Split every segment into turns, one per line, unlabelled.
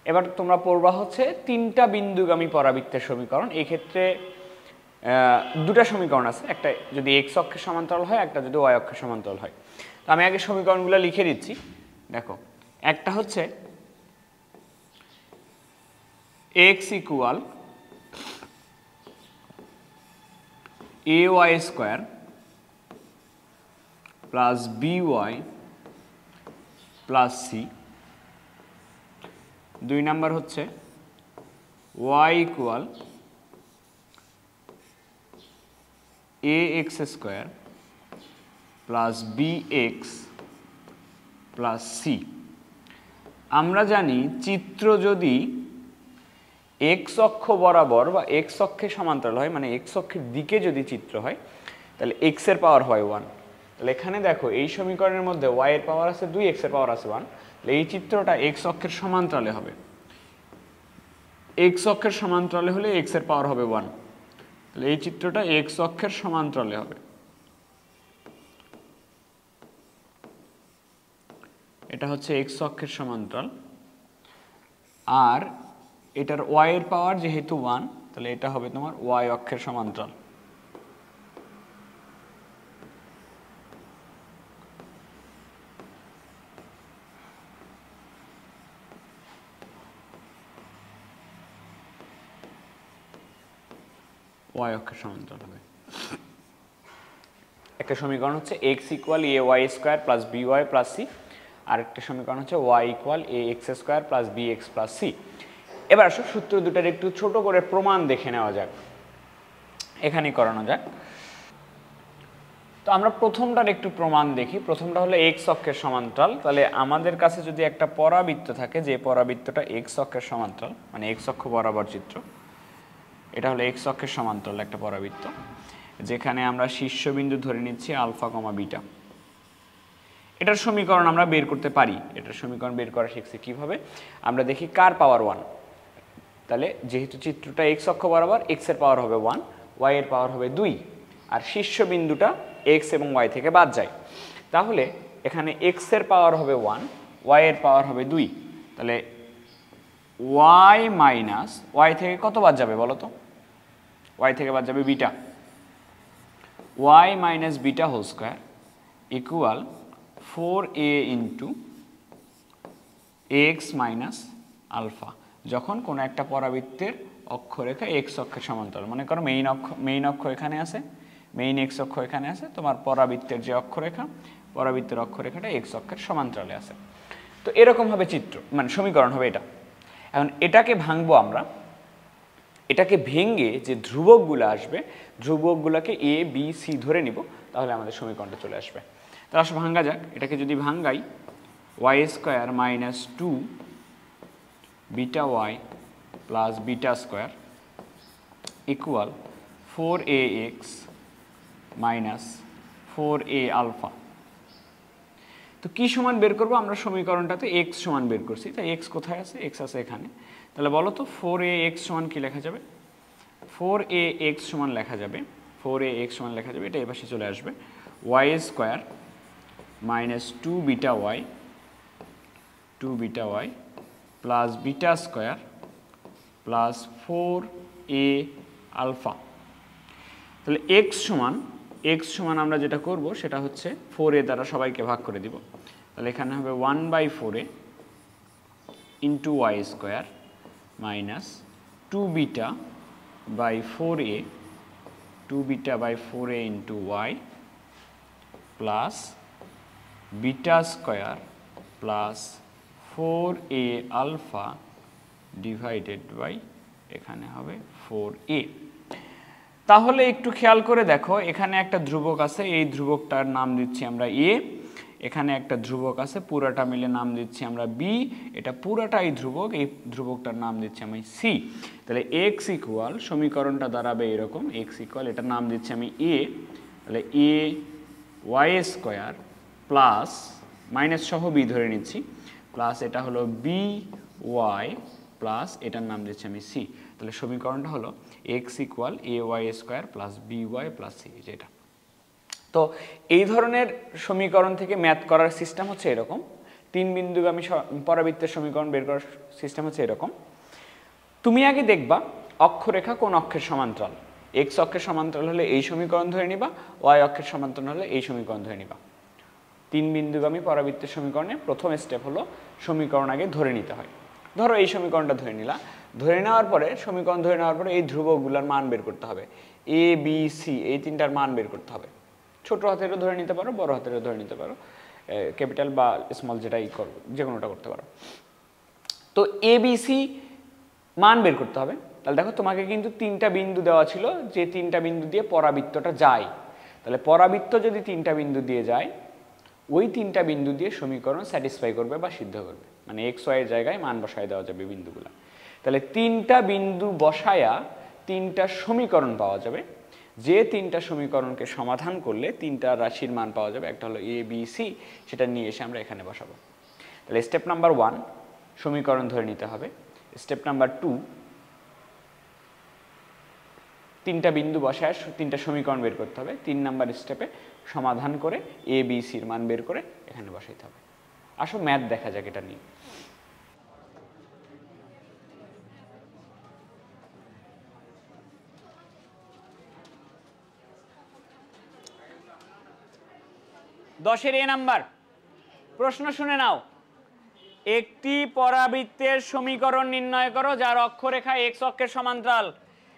এবার তোমরা পড়বা হচ্ছে তিনটা বিন্দুগামী পরাবৃত্তের সমীকরণ। এই ক্ষেত্রে দুটা সমীকরণ আছে, একটা যদি এক্স অক্ষের সমান্তরাল হয়, একটা যদি ওয়াই অক্ষের সমান্তরাল হয়। তো আমি আগে সমীকরণগুলো লিখে দিচ্ছি। দেখো, একটা হচ্ছে x equal A Y square plus B Y plus C. দুই নাম্বার হচ্ছে Y equal A X square plus B X plus C. আমরা জানি চিত্র যদি এক্স অক্ষ বরাবর বা এক্স অক্ষের সমান্তরাল হয়, মানে এক্স অক্ষের দিকে যদি চিত্র হয়, তাহলে এক্স এর পাওয়ার হয় 1। তাহলে এখানে দেখো এই সমীকরণের মধ্যে ওয়াই এর পাওয়ার আছে 2, এক্স এর পাওয়ার আছে 1। তাহলে এই চিত্রটা এক্স অক্ষের সমান্তরালে হবে। এক্স অক্ষের সমান্তরালে হলে এক্স এর পাওয়ার হবে 1। তাহলে এই চিত্রটা এক্স অক্ষের সমান্তরালে হবে। এটা হচ্ছে এক্স অক্ষের সমান্তরাল, আর এটার ওয়াই এর পাওয়ার যেহেতু 1, তাহলে এটা হবে তোমার ওয়াই অক্ষের সমান্তরাল। ওয়াই অক্ষের সমান্তরাল হবে। একটা সমীকরণ হচ্ছে x equal A Y square plus B Y plus C, আর একটা সমীকরণ হচ্ছে Y equal A X square plus B X plus C. এবার আসো সূত্র দুটার একটু ছোট করে প্রমাণ দেখে নেওয়া যাক, এখানে করানো যাক। তো আমরা প্রথমটার একটু প্রমাণ দেখি। প্রথমটা হলো এক্স অক্ষের সমান্তরাল। তাহলে আমাদের কাছে যদি একটা পরাবৃত্ত থাকে, যে পরাবৃত্তটা এক্স অক্ষের সমান্তরাল, মানে এক্স অক্ষ বরাবর চিত্র, এটা হলো এক্স অক্ষের সমান্তরাল একটা পরাবৃত্ত, যেখানে আমরা শীর্ষবিন্দু ধরে নিচ্ছি আলফা কমা বিটা। এটার সমীকরণ আমরা বের করতে পারি। এটার সমীকরণ বের করা শিখছি কিভাবে, আমরা দেখি কার পাওয়ার 1। তাহলে যেহেতু চিত্রটা এক্স অক্ষ বরাবর, এক্স এর পাওয়ার হবে 1, ওয়াই এর পাওয়ার হবে 2, আর শীর্ষবিন্দুটা এক্স এবং ওয়াই থেকে বাদ যায়। তাহলে এখানে এক্স এর পাওয়ার হবে 1, ওয়াই এর পাওয়ার হবে 2। তাহলে ওয়াই মাইনাস ওয়াই থেকে কত বাদ যাবে বলো তো? ওয়াই থেকে বাদ যাবে beta. Y minus beta whole square equal 4a into X minus alpha. যখন কোনো একটা পরাবৃত্তের অক্ষরেখা এক্স অক্ষের সমান্তরাল, মনে করো মেইন অক্ষ এখানে আছে, মেইন এক্স অক্ষ এখানে আছে, তোমার পরাবৃত্তের যে অক্ষরেখা, পরাবৃত্তের অক্ষরেখাটা এক্স অক্ষের সমান্তরালে আছে। তো এরকম হবে চিত্র, মানে সমীকরণ হবে এটা। এখন এটাকে ভাঙবো আমরা। এটাকে ভেঙে যে ধ্রুবকগুলো আসবে, ধ্রুবকগুলোকে এ বি সি ধরে নিব, তাহলে আমাদের সমীকরণটা চলে আসবে। তাহলে আসলে ভাঙ্গা যাক। এটাকে যদি ভাঙ্গাই, y square minus 2 beta Y plus beta square equal 4ax minus 4a alpha. তো কি সমান বের করবো আমরা? সমীকরণটাতে এক্স সমান বের করছি, তাই এক্স কোথায় আছে? এক্স আছে এখানে। তাহলে বলো তো 4ax সমান কি লেখা যাবে? 4ax সমান লেখা যাবে, 4ax সমান লেখা যাবে, এটা এই পাশে চলে আসবে, Y square minus 2 beta Y plus beta square plus 4a alpha. তাহলে এক্স সমান আমরা যেটা করব সেটা হচ্ছে 4a দ্বারা সবাইকে ভাগ করে দিব। তাহলে এখানে হবে 1/4a into Y square minus 2 beta by 4a into Y plus beta square plus 4a alpha divided by এখানে হবে 4a। তাহলে একটু খেয়াল করে দেখো, এখানে একটা ধ্রুবক আছে, এই ধ্রুবকটার নাম দিচ্ছি আমরা a, এখানে একটা ধ্রুবক আছে, পুরাটা মিলে নাম দিচ্ছি আমরা b, এটা পুরাটাই ধ্রুবক, এই ধ্রুবকটার নাম দিচ্ছি আমি c। তাহলে x ইকুয়াল, সমীকরণটা দাঁড়াবে এরকম, x ইকুয়াল, এটার নাম দিচ্ছি আমি a, তাহলে a Y square plus minus সহ b ধরে নিচ্ছি, প্লাস এটা হলো b ওয়াই প্লাস এটার নাম দিচ্ছি আমি c। তাহলে সমীকরণটা হলো x equal A Y square plus B Y plus c, যেটা। তো এই ধরনের সমীকরণ থেকে ম্যাথ করার সিস্টেম হচ্ছে এরকম, তিন বিন্দুগামী পরাবৃত্তের সমীকরণ বের করার সিস্টেম হচ্ছে এরকম। তুমি আগে দেখবা অক্ষরেখা কোন অক্ষের সমান্তরাল। এক্স অক্ষের সমান্তরাল হলে এই সমীকরণ ধরে নিবা, ওয়াই অক্ষের সমান্তরাল হলে এই সমীকরণ ধরে নিবা। তিন বিন্দুগামী পরাবৃত্তের সমীকরণে প্রথম স্টেপ হলো সমীকরণ আগে ধরে নিতে হয়। ধরো এই সমীকরণটা ধরে নিলা, ধরে নেওয়ার পরে সমীকরণ ধরে নেওয়ার পরে এই ধ্রুবকগুলোর মান বের করতে হবে। এ বি সি এই তিনটার মান বের করতে হবে। ছোট হাতেরও ধরে নিতে পারো, বড় হাতেরও ধরে নিতে পারো, ক্যাপিটাল বা স্মল যেটাই করো, যে কোনোটা করতে পারো। তো এ বি সি মান বের করতে হবে। তাহলে দেখো তোমাকে কিন্তু তিনটা বিন্দু দেওয়া ছিল, যে তিনটা বিন্দু দিয়ে পরাবৃত্তটা যায়। তাহলে পরাবৃত্ত যদি তিনটা বিন্দু দিয়ে যায়, ওই তিনটা বিন্দু দিয়ে সমীকরণ স্যাটিসফাই করবে বা সিদ্ধ করবে, মানে এক্স ওয়াই এর জায়গায় মান বসায় দেওয়া যাবে বিন্দুগুলো। তাহলে তিনটা বিন্দু বসায়া তিনটা সমীকরণ পাওয়া যাবে, যে তিনটা সমীকরণকে সমাধান করলে তিনটা রাশির মান পাওয়া যাবে। একটা হলো এ বি সি, সেটা নিয়ে এসে আমরা এখানে বসাবো। তাহলে স্টেপ নাম্বার 1 সমীকরণ ধরে নিতে হবে। স্টেপ নাম্বার 2 তিনটা বিন্দু বসায় তিনটা সমীকরণ বের করতে হবে। 3 নাম্বার স্টেপে সমাধান করে এ বি সির মান বের করে এখানে বসাইতে হবে। আসো ম্যাথ দেখা যাক এটা নিয়ে। দশের এ নাম্বার প্রশ্ন শুনে নাও। একটি পরাবৃত্তের সমীকরণ নির্ণয় করো যার অক্ষরেখা এক্স অক্ষের সমান্তরাল।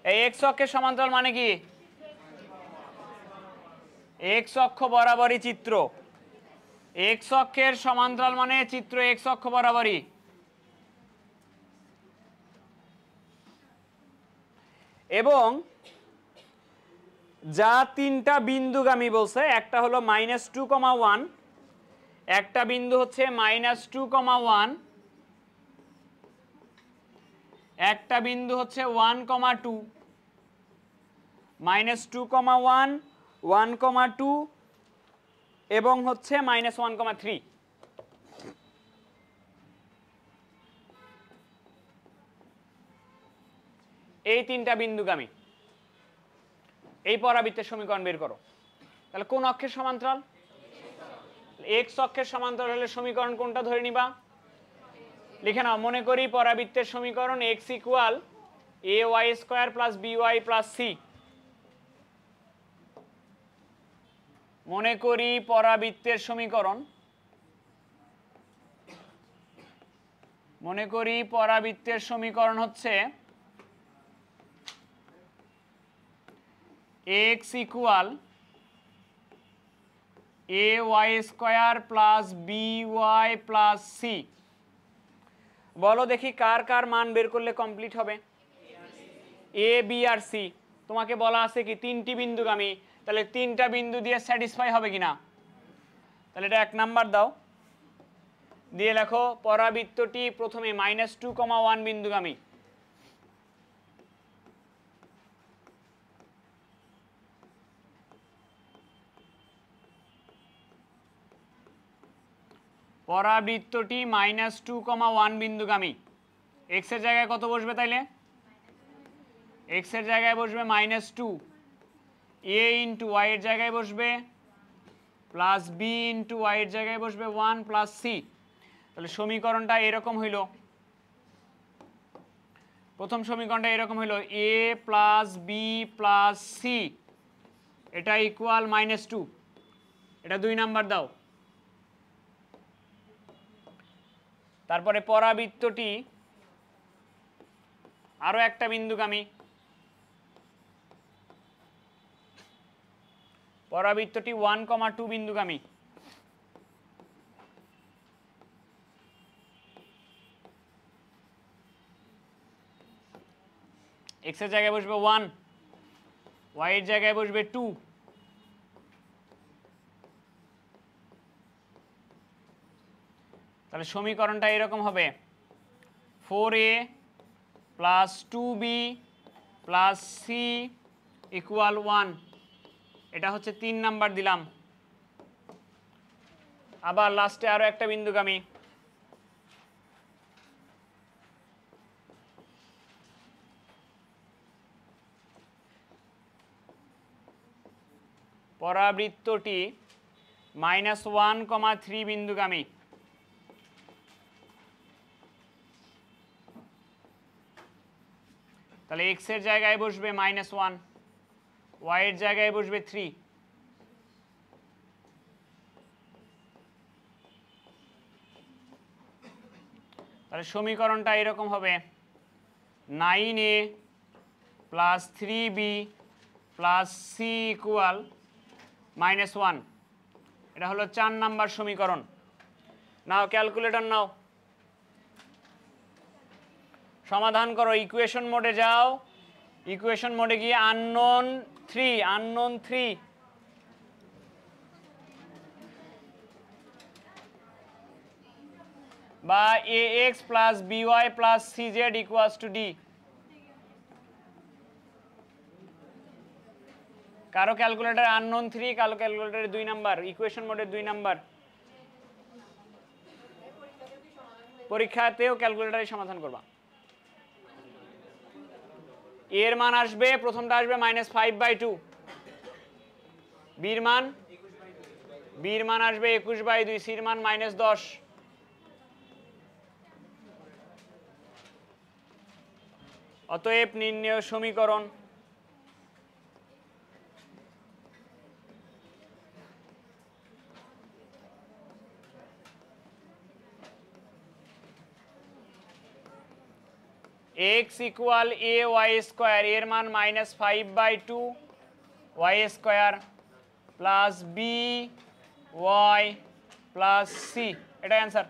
এই এক্স অক্ষের সমান্তরাল মানে কি? এক্স অক্ষ বরাবরই চিত্র। এক্স অক্ষের সমান্তরাল মানে চিত্র এক্স অক্ষ বরাবরই। এবং যা তিনটা বিন্দুগামী বলছে, একটা হলো -2,1, একটা বিন্দু হচ্ছে -2,1, একটা বিন্দু হচ্ছে 1,2, -2,1, 1,2 এবং হচ্ছে -1,3। এই তিনটা বিন্দুগামী। এই পরাবৃত্তের সমীকরণ বের করো। তাহলে কোন অক্ষের সমান্তরাল? এক্স অক্ষের সমান্তরাল হলে সমীকরণ কোনটা ধরে নিবা? লিখে নাও। মনে করি পরাবৃত্তের সমীকরণ x equal A Y square plus B Y plus c. মনে করি পরাবৃত্তের সমীকরণ, মনে করি পরাবৃত্তের সমীকরণ হচ্ছে x equal A Y square plus B Y plus c. বলো দেখি কার কার মান বের করলে কমপ্লিট হবে? এ বি আর সি। তোমাকে বলা আছে কি তিনটি বিন্দুগামী, তাহলে তিনটা বিন্দু দিয়ে স্যাটিসফাই হবে কিনা। তাহলে এটা 1 নাম্বার দাও, দিয়ে লেখো পরাবৃত্তটি প্রথমে -2,1 বিন্দুগামী। পরাবৃত্তটি -2,1 বিন্দুগামী। এক্স এর জায়গায় কত বসবে তাইলে? এক্স এর জায়গায় বসবে -2, এ ইন্টু ওয়াই এর জায়গায় বসবে প্লাস বি ইন্টু ওয়াই এর জায়গায় বসবে 1 প্লাস সি। তাহলে সমীকরণটা এরকম হইল। প্রথম সমীকরণটা এরকম হইল এ প্লাস বি প্লাস সি, এটা ইকুয়াল -2। এটা 2 নাম্বার দাও। তারপরে পরাবৃত্তটি আরো একটা বিন্দুগামী। পরাবৃত্তটি 1,2 বিন্দুগামী। এক্স এর জায়গায় বসবে 1, ওয়াই এর জায়গায় বসবে 2। তাহলে সমীকরণটা এরকম হবে 4a plus 2b plus C equal 1। এটা হচ্ছে 3 নাম্বার দিলাম। আবার লাস্টে আরো একটা বিন্দুগামী। পরাবৃত্তটি -1,3 বিন্দুগামী। তাহলে এক্স এর জায়গায় বসবে -1, ওয়াই এর জায়গায় বসবে 3। তাহলে সমীকরণটা এরকম হবে 9a plus 3b plus C equal -1। এটা হলো 4 নাম্বার সমীকরণ। নাও ক্যালকুলেটর নাও, সমাধান করো, ইকুয়েশন মোডে যাও, ইকুয়েশন মোডে গিয়ে আননোন 3 বা ax plus by plus cz equals to d। কারো ক্যালকুলেটর আননোন 3, কারো ক্যালকুলেটরে 2 নাম্বার, ইকুয়েশন মোডের 2 নাম্বার। পরীক্ষাতেও ক্যালকুলেটরে সমাধান করবা। এর মান আসবে, প্রথমটা আসবে -5/2, বির মান আসবে 21/2, সির মান -10। অতএব নির্ণেয় সমীকরণ x equal a y square, এর মান -5/2 y square plus b y plus c, এটা অ্যান্সার।